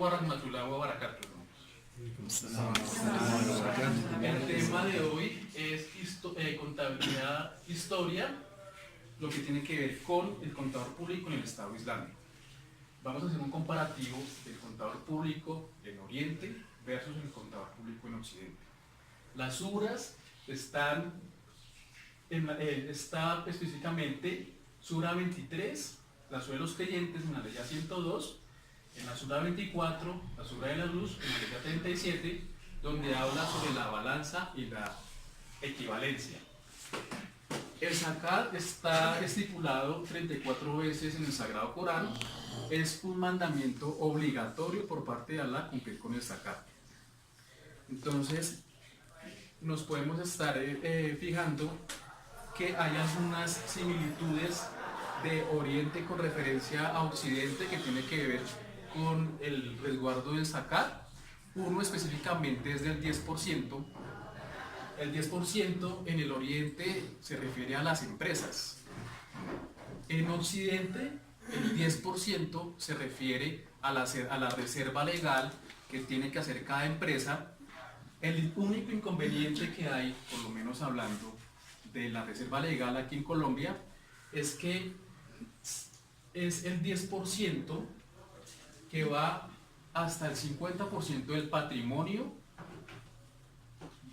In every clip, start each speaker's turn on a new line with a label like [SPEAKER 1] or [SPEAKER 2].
[SPEAKER 1] wa rahmatullahi wa barakatuh. El tema de hoy es contabilidad, historia, lo que tiene que ver con el contador público en el Estado Islámico. Vamos a hacer un comparativo del contador público en Oriente versus el contador público en Occidente. Las suras están está específicamente Sura 23, la Sura de los creyentes en la ley 102, en la Sura 24, la Sura de la luz en la ley 37, donde habla sobre la balanza y la equivalencia. El zakat está estipulado 34 veces en el Sagrado Corán. Es un mandamiento obligatorio por parte de Allah cumplir con el zakat. Entonces, nos podemos estar fijando que hay algunas similitudes de Oriente con referencia a Occidente que tiene que ver con el resguardo del zakat. Uno específicamente es del 10%. El 10% en el Oriente se refiere a las empresas. En Occidente, el 10% se refiere a la reserva legal que tiene que hacer cada empresa. El único inconveniente que hay, por lo menos hablando de la reserva legal aquí en Colombia, es que es el 10% que va hasta el 50% del patrimonio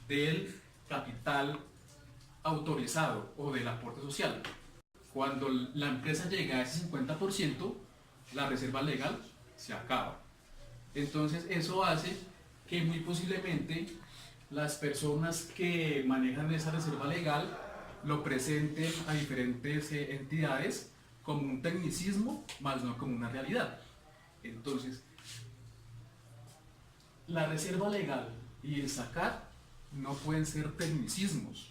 [SPEAKER 1] del capital autorizado o del aporte social. Cuando la empresa llega a ese 50%, la reserva legal se acaba. Entonces eso hace que muy posiblemente las personas que manejan esa reserva legal lo presenten a diferentes entidades como un tecnicismo, más no como una realidad. Entonces, la reserva legal y el zakat no pueden ser tecnicismos,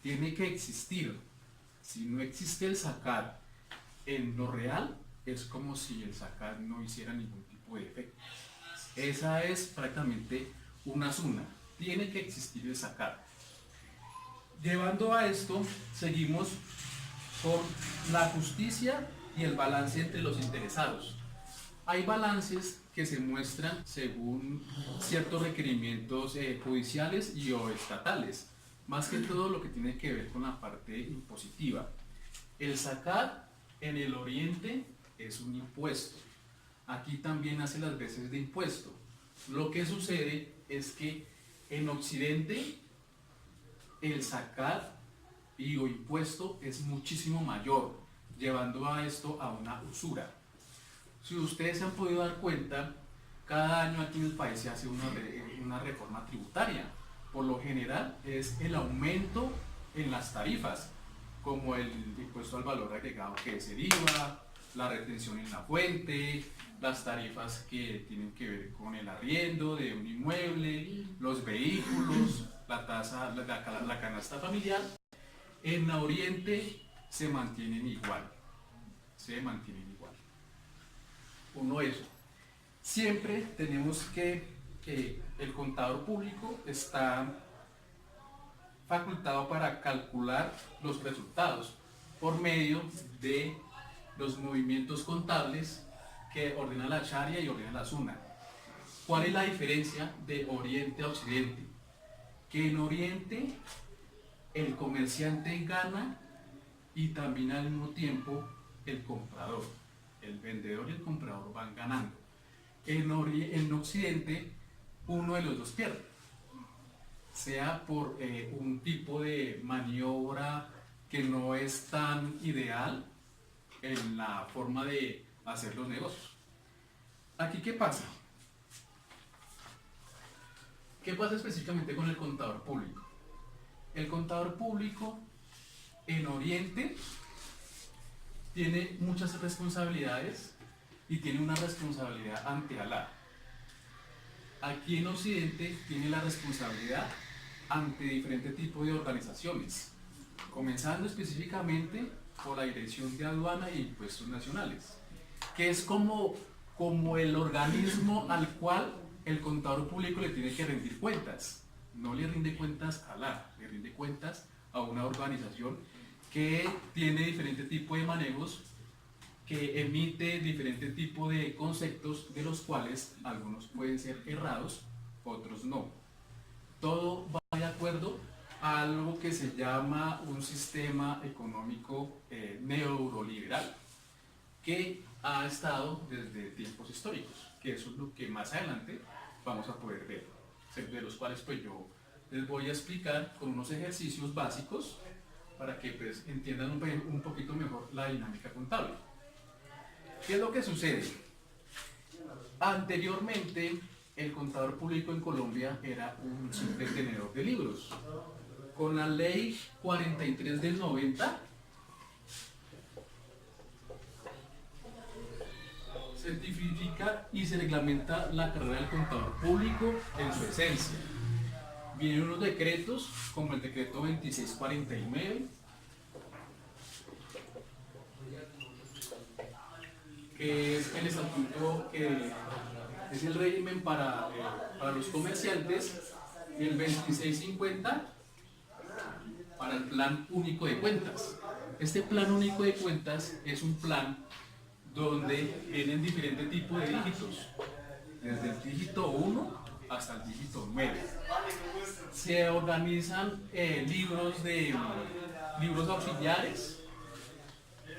[SPEAKER 1] tiene que existir. Si no existe el zakat en lo real, es como si el zakat no hiciera ningún tipo de efecto. Esa es prácticamente una suna, tiene que existir el zakat. Llevando a esto, seguimos con la justicia y el balance entre los interesados. Hay balances que se muestran según ciertos requerimientos judiciales y o estatales, más que todo lo que tiene que ver con la parte impositiva. El zakat en el Oriente es un impuesto. Aquí también hace las veces de impuesto. Lo que sucede es que en Occidente el zakat o impuesto es muchísimo mayor, llevando a esto a una usura. Si ustedes se han podido dar cuenta, cada año aquí en el país se hace una reforma tributaria. Por lo general es el aumento en las tarifas, como el impuesto al valor agregado que es el IVA, la retención en la fuente, las tarifas que tienen que ver con el arriendo de un inmueble, los vehículos, la tasa, la canasta familiar. En Oriente se mantienen igual, Uno, eso. Siempre tenemos que el contador público está facultado para calcular los resultados por medio de los movimientos contables que ordena la Sharia y ordena la Sunna. ¿Cuál es la diferencia de Oriente a Occidente? Que en Oriente el comerciante gana y también al mismo tiempo el comprador. El vendedor y el comprador van ganando. En Occidente uno de los dos pierde, sea por un tipo de maniobra que no es tan ideal en la forma de hacer los negocios. Aquí, ¿qué pasa? ¿Qué pasa específicamente con el contador público? El contador público en Oriente tiene muchas responsabilidades y tiene una responsabilidad ante Allah. Aquí en Occidente tiene la responsabilidad ante diferentes tipos de organizaciones, comenzando específicamente por la Dirección de Aduana e Impuestos Nacionales, que es como el organismo al cual el contador público le tiene que rendir cuentas. No le rinde cuentas a Allah, le rinde cuentas a una organización que tiene diferentes tipos de manejos que emite diferentes tipos de conceptos, de los cuales algunos pueden ser errados, otros no. Todo va de acuerdo a algo que se llama un sistema económico neoliberal, que ha estado desde tiempos históricos, que eso es lo que más adelante vamos a poder ver, de los cuales pues yo les voy a explicar con unos ejercicios básicos para que pues entiendan un poquito mejor la dinámica contable. ¿Qué es lo que sucede? Anteriormente, el contador público en Colombia era un simple tenedor de libros. Con la ley 43 del 90, se tipifica y se reglamenta la carrera del contador público en su esencia. Vienen unos decretos, como el decreto 2649, que es el estatuto que es el régimen para los comerciantes, y el 2650 para el plan único de cuentas. Este plan único de cuentas es un plan donde vienen diferentes tipos de dígitos, desde el dígito 1 hasta el dígito 9. Se organizan libros auxiliares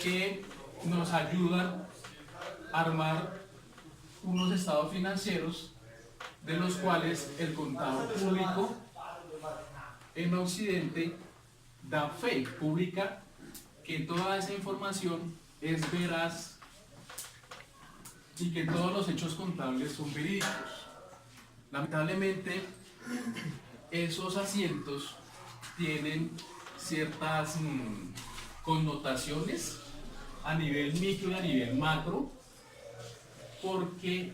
[SPEAKER 1] que nos ayudan a armar unos estados financieros, de los cuales el contador público en Occidente da fe, publica que toda esa información es veraz y que todos los hechos contables son verídicos. Lamentablemente, esos asientos tienen ciertas connotaciones a nivel micro y a nivel macro, porque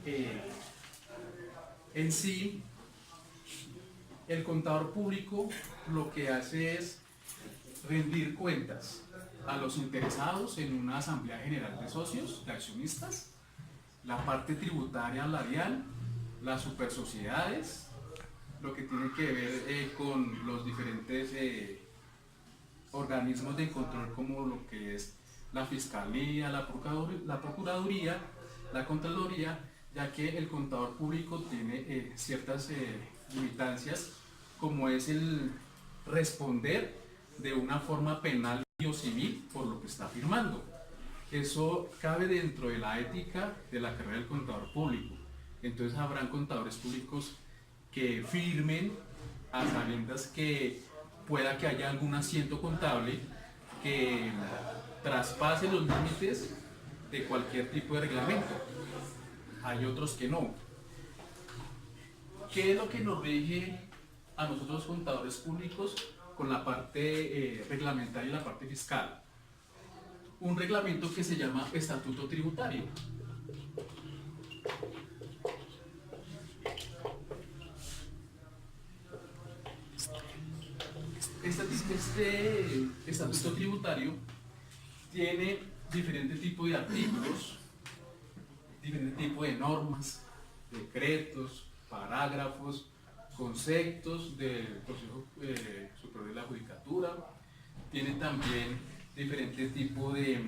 [SPEAKER 1] en sí el contador público lo que hace es rendir cuentas a los interesados en una asamblea general de socios, de accionistas, la parte tributaria salarial, las supersociedades, lo que tiene que ver con los diferentes organismos de control, como lo que es la Fiscalía, la Procuraduría, la Contraloría, ya que el contador público tiene ciertas limitancias, como es el responder de una forma penal o civil por lo que está firmando. Eso cabe dentro de la ética de la carrera del contador público. Entonces habrán contadores públicos que firmen a sabiendas que pueda que haya algún asiento contable que traspase los límites de cualquier tipo de reglamento. Hay otros que no. ¿Qué es lo que nos rige a nosotros contadores públicos con la parte reglamentaria y la parte fiscal? Un reglamento que se llama Estatuto Tributario. Este Estatuto Tributario tiene diferentes tipos de artículos, diferentes tipos de normas, decretos, parágrafos, conceptos del Consejo Superior de la Judicatura. Tiene también diferentes tipos de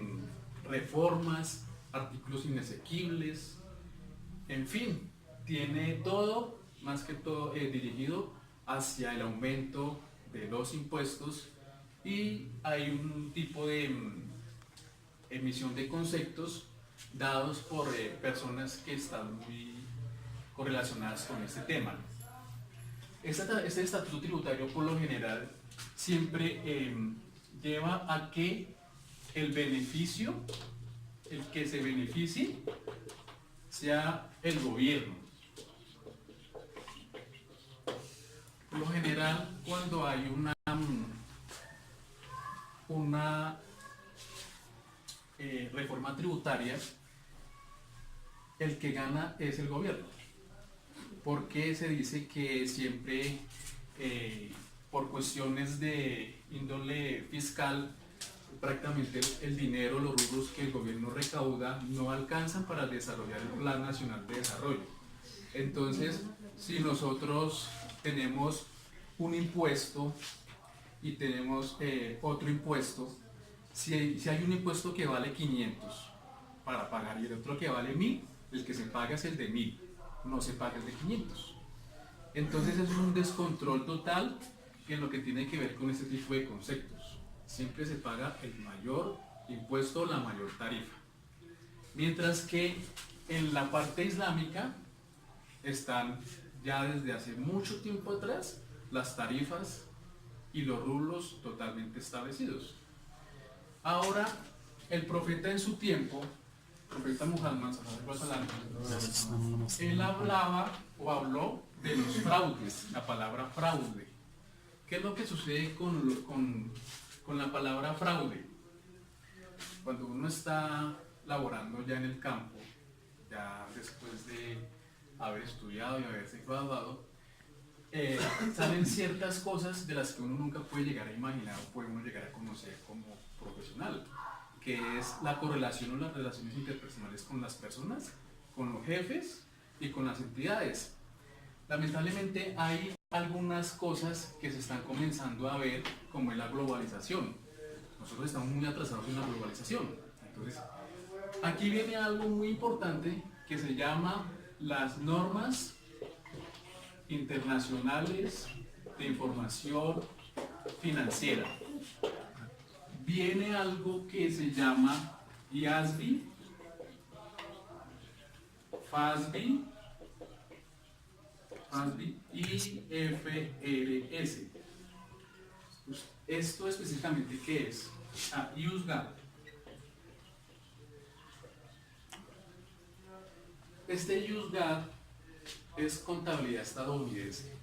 [SPEAKER 1] reformas, artículos inexequibles, en fin, tiene todo, más que todo dirigido hacia el aumento de los impuestos, y hay un tipo de emisión de conceptos dados por personas que están muy correlacionadas con este tema. Este estatuto tributario, por lo general, siempre lleva a que el beneficio, el que se beneficie, sea el gobierno. Por lo general, cuando hay una reforma tributaria, el que gana es el gobierno, porque se dice que siempre por cuestiones de índole fiscal, prácticamente el dinero, los rubros que el gobierno recauda no alcanzan para desarrollar el Plan Nacional de Desarrollo. Entonces, si nosotros tenemos un impuesto y tenemos otro impuesto, si hay un impuesto que vale 500 para pagar, y el otro que vale 1000, el que se paga es el de 1000, no se paga el de 500. Entonces es un descontrol total en lo que tiene que ver con este tipo de conceptos. Siempre se paga el mayor impuesto o la mayor tarifa. Mientras que en la parte islámica están ya desde hace mucho tiempo atrás las tarifas y los rublos totalmente establecidos. Ahora, el profeta en su tiempo, el profeta Muhammad, él hablaba o habló de los fraudes, la palabra fraude. ¿Qué es lo que sucede con la palabra fraude? Cuando uno está laborando ya en el campo, ya después de haber estudiado y haberse graduado, salen ciertas cosas de las que uno nunca puede llegar a imaginar o puede uno llegar a conocer como profesional, que es la correlación o las relaciones interpersonales con las personas, con los jefes y con las entidades. Lamentablemente hay algunas cosas que se están comenzando a ver, como es la globalización. Nosotros estamos muy atrasados en la globalización. Entonces, aquí viene algo muy importante que se llama las normas internacionales de información financiera. Viene algo que se llama IASB, FASB, IFRS. ¿Esto específicamente qué es? USGAP. Este USGAP es contabilidad estadounidense.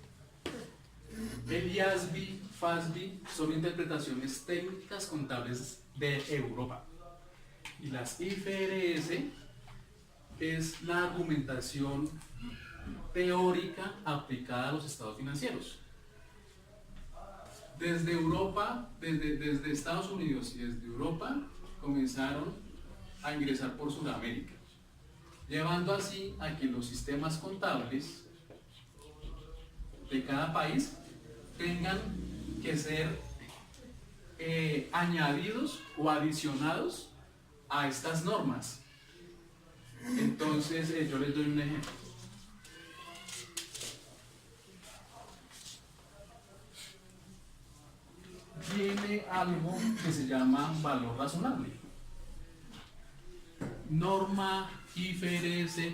[SPEAKER 1] El IASB, FASB son interpretaciones técnicas contables de Europa. Y las IFRS es la argumentación teórica aplicada a los estados financieros. Desde Europa, desde Estados Unidos y desde Europa, comenzaron a ingresar por Sudamérica, llevando así a que los sistemas contables de cada país tengan que ser añadidos o adicionados a estas normas. Entonces, yo les doy un ejemplo. Viene algo que se llama valor razonable. Norma IFRS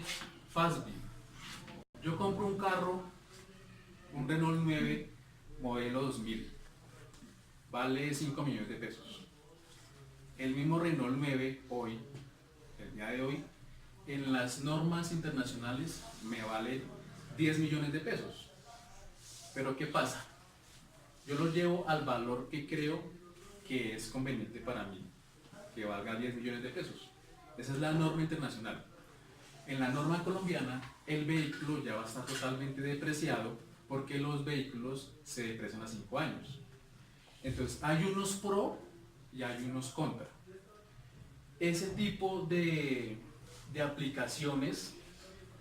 [SPEAKER 1] FASB. Yo compro un carro, un Renault 9 modelo 2000, vale 5 millones de pesos. El mismo Renault 9 hoy, el día de hoy, en las normas internacionales me vale 10 millones de pesos. Pero ¿qué pasa? Yo lo llevo al valor que creo que es conveniente para mí, que valga 10 millones de pesos. Esa es la norma internacional. En la norma colombiana, el vehículo ya va a estar totalmente depreciado porque los vehículos se deprecian a 5 años. Entonces, hay unos pro y hay unos contra. Ese tipo de aplicaciones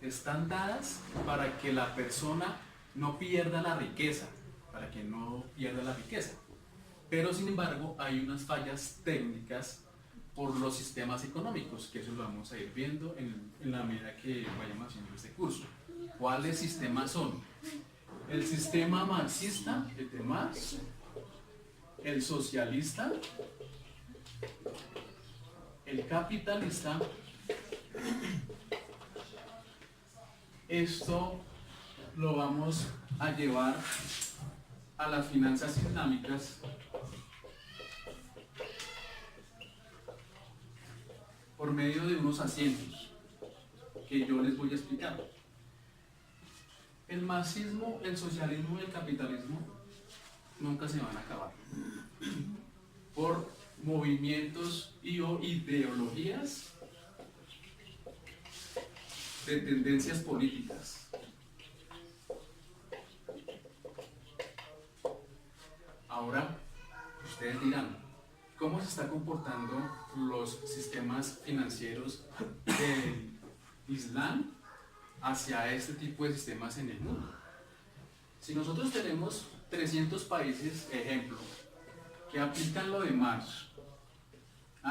[SPEAKER 1] están dadas para que la persona no pierda la riqueza, pero sin embargo hay unas fallas técnicas por los sistemas económicos, que eso lo vamos a ir viendo en la medida que vayamos haciendo este curso. ¿Cuáles sistemas son? El sistema marxista, el de Marx, el socialista, el capitalista. Esto lo vamos a llevar a las finanzas islámicas por medio de unos asientos que yo les voy a explicar. El marxismo, el socialismo y el capitalismo nunca se van a acabar por movimientos y o ideologías de tendencias políticas. Ahora, ustedes dirán, ¿cómo se están comportando los sistemas financieros del Islam hacia este tipo de sistemas en el mundo? Si nosotros tenemos 300 países, ejemplo, que aplican lo de Marx,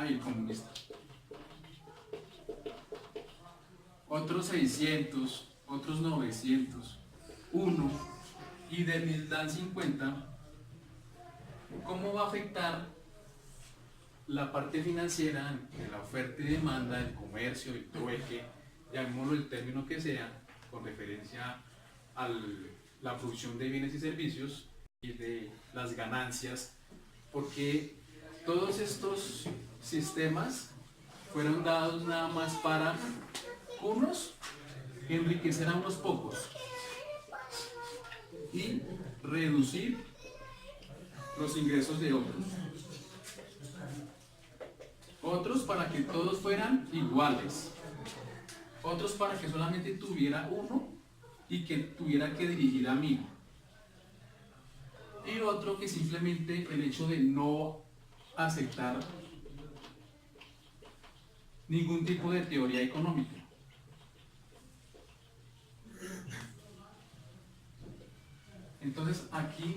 [SPEAKER 1] el comunista, otros 600, otros 900, uno, y de 1000 dan 50, ¿cómo va a afectar la parte financiera de la oferta y demanda, del comercio, el trueque, llamémoslo el término que sea, con referencia a la producción de bienes y servicios y de las ganancias? Porque todos estos sistemas fueron dados nada más para unos enriquecer a unos pocos y reducir los ingresos de otros. Otros para que todos fueran iguales. Otros para que solamente tuviera uno y que tuviera que dirigir a mí. Y otro que simplemente el hecho de no aceptar ningún tipo de teoría económica. Entonces aquí,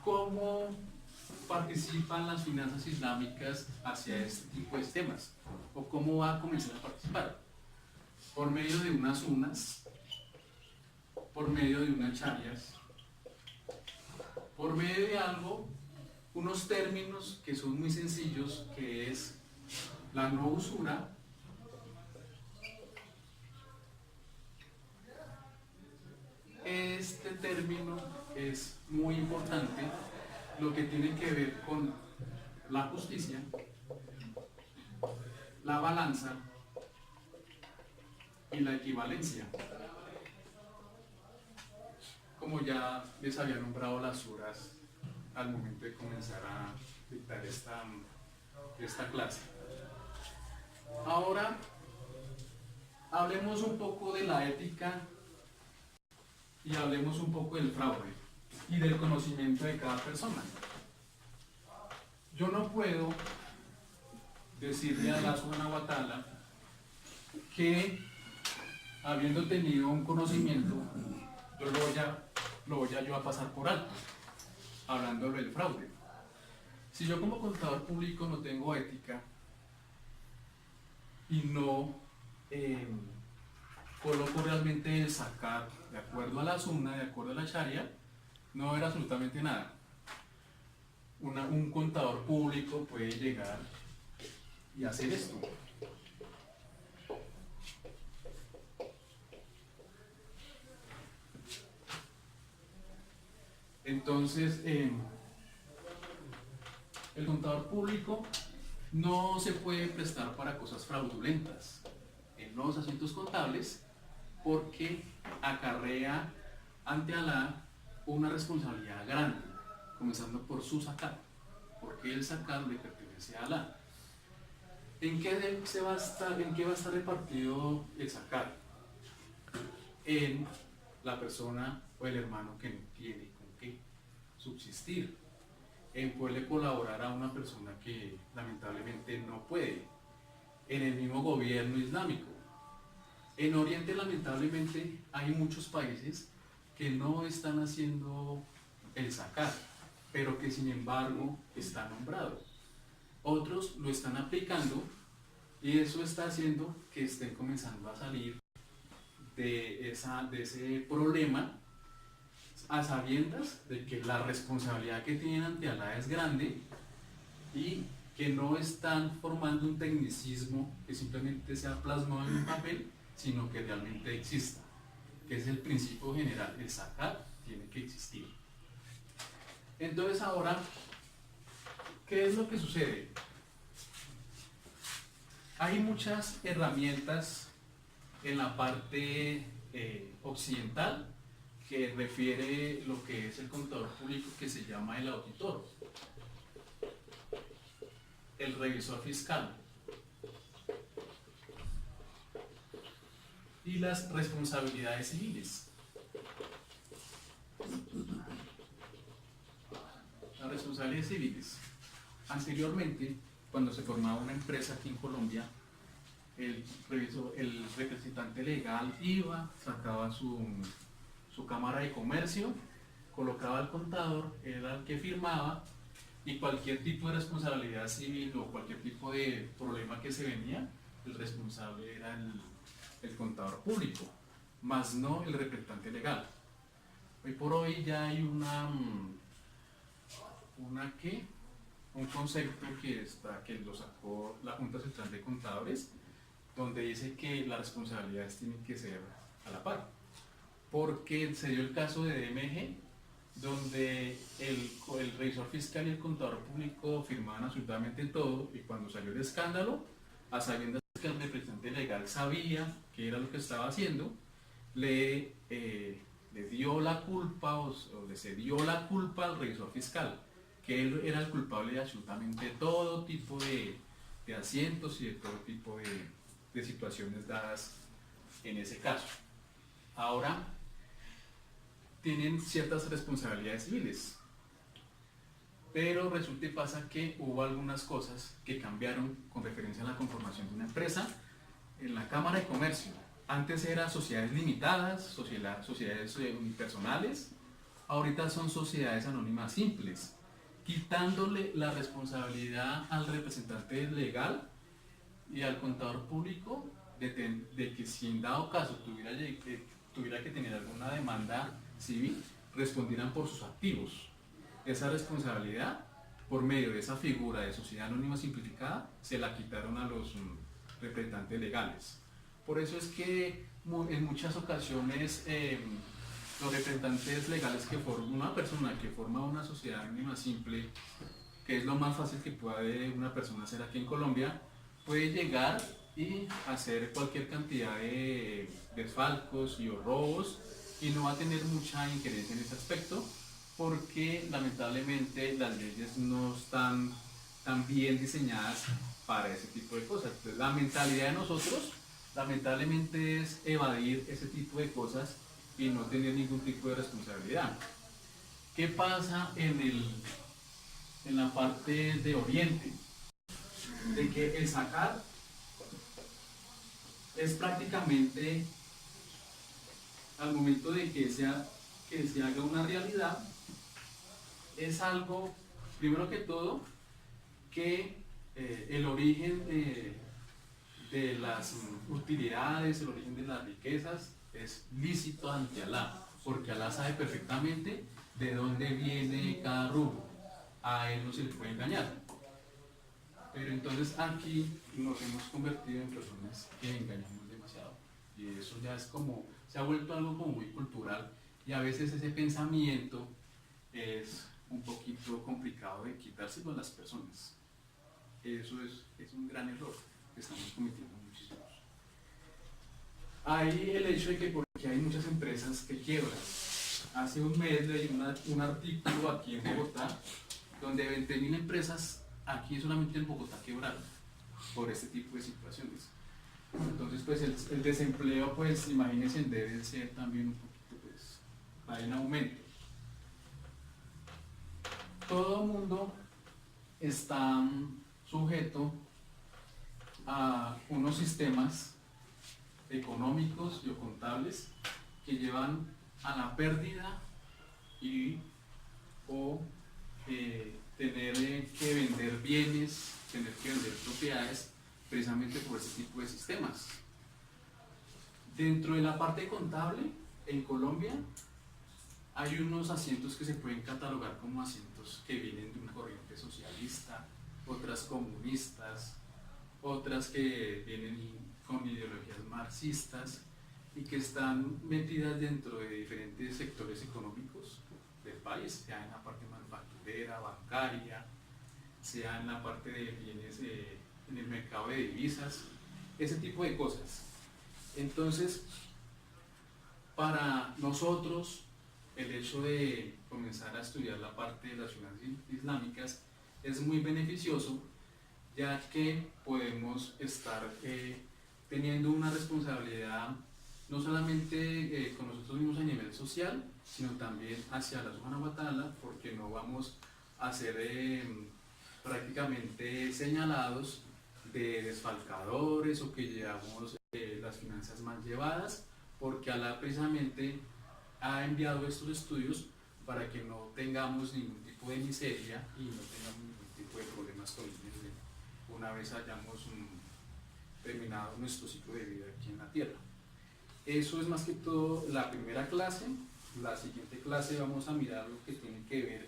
[SPEAKER 1] ¿cómo participan las finanzas islámicas hacia este tipo de temas? ¿O cómo va a comenzar a participar? Por medio de unas unas, por medio de unas charias, por medio de algo, unos términos que son muy sencillos, que es la no usura, este término es muy importante, lo que tiene que ver con la justicia, la balanza y la equivalencia. Como ya les había nombrado las suras al momento de comenzar a dictar esta clase. Ahora, hablemos un poco de la ética y hablemos un poco del fraude y del conocimiento de cada persona. Yo no puedo decirle a la Subhana wa Ta'ala que, habiendo tenido un conocimiento, yo lo voy a pasar por alto, hablándolo del fraude. Si yo como contador público no tengo ética y no coloco realmente el sacar de acuerdo a la sunna, de acuerdo a la sharia, no va a haber absolutamente nada. Un contador público puede llegar y hacer esto. Entonces, el contador público no se puede prestar para cosas fraudulentas en los asuntos contables, porque acarrea ante Alá una responsabilidad grande, comenzando por su zakat, porque el zakat le pertenece a Alá. ¿En qué va a estar repartido el zakat? En la persona o el hermano que no tiene con qué subsistir, en poderle colaborar a una persona que lamentablemente no puede, en el mismo gobierno islámico. En Oriente lamentablemente hay muchos países que no están haciendo el zakat, pero que sin embargo está nombrado. Otros lo están aplicando y eso está haciendo que estén comenzando a salir de ese problema, a sabiendas de que la responsabilidad que tienen ante Alá es grande y que no están formando un tecnicismo que simplemente sea plasmado en un papel, sino que realmente exista, que es el principio general. El zakat tiene que existir. Entonces ahora, ¿qué es lo que sucede? Hay muchas herramientas en la parte occidental que refiere lo que es el contador público, que se llama el auditor, el revisor fiscal y las responsabilidades civiles. Las responsabilidades civiles. Anteriormente, cuando se formaba una empresa aquí en Colombia, el representante legal iba, sacaba su cámara de comercio, colocaba al contador, era el que firmaba, y cualquier tipo de responsabilidad civil o cualquier tipo de problema que se venía, el responsable era el contador público, más no el representante legal. Hoy por hoy ya hay un concepto que lo sacó la Junta Central de Contadores, donde dice que las responsabilidades tienen que ser a la par, porque se dio el caso de DMG, donde el revisor fiscal y el contador público firmaban absolutamente todo, y cuando salió el escándalo, a sabiendas que el representante legal sabía qué era lo que estaba haciendo, le dio la culpa o le cedió la culpa al revisor fiscal, que él era el culpable de absolutamente todo tipo de asientos y de todo tipo de situaciones dadas en ese caso. Ahora tienen ciertas responsabilidades civiles, pero resulta y pasa que hubo algunas cosas que cambiaron con referencia a la conformación de una empresa en la Cámara de Comercio. Antes eran sociedades limitadas, sociedades unipersonales, ahorita son sociedades anónimas simples, quitándole la responsabilidad al representante legal y al contador público de que si en dado caso tuviera que tener alguna demanda civil, respondieran por sus activos. Esa responsabilidad, por medio de esa figura de sociedad anónima simplificada, se la quitaron a los representantes legales. Por eso es que en muchas ocasiones los representantes legales que forman una persona que forma una sociedad anónima simple, que es lo más fácil que puede una persona hacer aquí en Colombia, puede llegar y hacer cualquier cantidad de desfalcos y robos, y no va a tener mucha injerencia en ese aspecto, porque lamentablemente las leyes no están tan bien diseñadas para ese tipo de cosas. Entonces, la mentalidad de nosotros lamentablemente es evadir ese tipo de cosas y no tener ningún tipo de responsabilidad. ¿Qué pasa en la parte de Oriente? De que el sacar es prácticamente, al momento de que se haga una realidad, es algo, primero que todo, que el origen de las utilidades, el origen de las riquezas es lícito ante Alá, porque Alá sabe perfectamente de dónde viene cada rubro. A él no se le puede engañar. Pero entonces aquí nos hemos convertido en personas que engañamos demasiado, y eso ya es como, se ha vuelto algo como muy cultural, y a veces ese pensamiento es un poquito complicado de quitárselo a las personas. Eso es un gran error que estamos cometiendo muchísimos. Hay el hecho de que porque hay muchas empresas que quiebran. Hace un mes leí un artículo aquí en Bogotá donde 20.000 empresas aquí solamente en Bogotá quebraron por este tipo de situaciones. Entonces pues el desempleo, pues imagínense, debe ser también un poquito, pues va en aumento. Todo el mundo está sujeto a unos sistemas económicos y contables que llevan a la pérdida o tener que vender bienes, tener que vender propiedades, precisamente por ese tipo de sistemas. Dentro de la parte contable, en Colombia, hay unos asientos que se pueden catalogar como asientos que vienen de una corriente socialista, otras comunistas, otras que vienen con ideologías marxistas y que están metidas dentro de diferentes sectores económicos del país, sea en la parte manufacturera, bancaria, sea en la parte de bienes en el mercado de divisas, ese tipo de cosas. Entonces, para nosotros, el hecho de comenzar a estudiar la parte de las finanzas islámicas es muy beneficioso, ya que podemos estar teniendo una responsabilidad no solamente con nosotros mismos a nivel social, sino también hacia Allah Subhanahu wa Ta'ala, porque no vamos a ser prácticamente señalados de desfalcadores o que llevamos las finanzas mal llevadas, porque Allah precisamente ha enviado estos estudios para que no tengamos ningún tipo de miseria y no tengamos ningún tipo de problemas con el dinero una vez hayamos terminado nuestro ciclo de vida aquí en la Tierra. Eso es más que todo la primera clase. La siguiente clase vamos a mirar lo que tiene que ver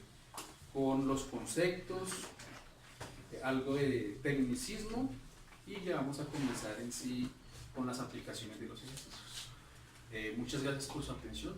[SPEAKER 1] con los conceptos, algo de tecnicismo, y ya vamos a comenzar en sí con las aplicaciones de los ejercicios. Muchas gracias por su atención.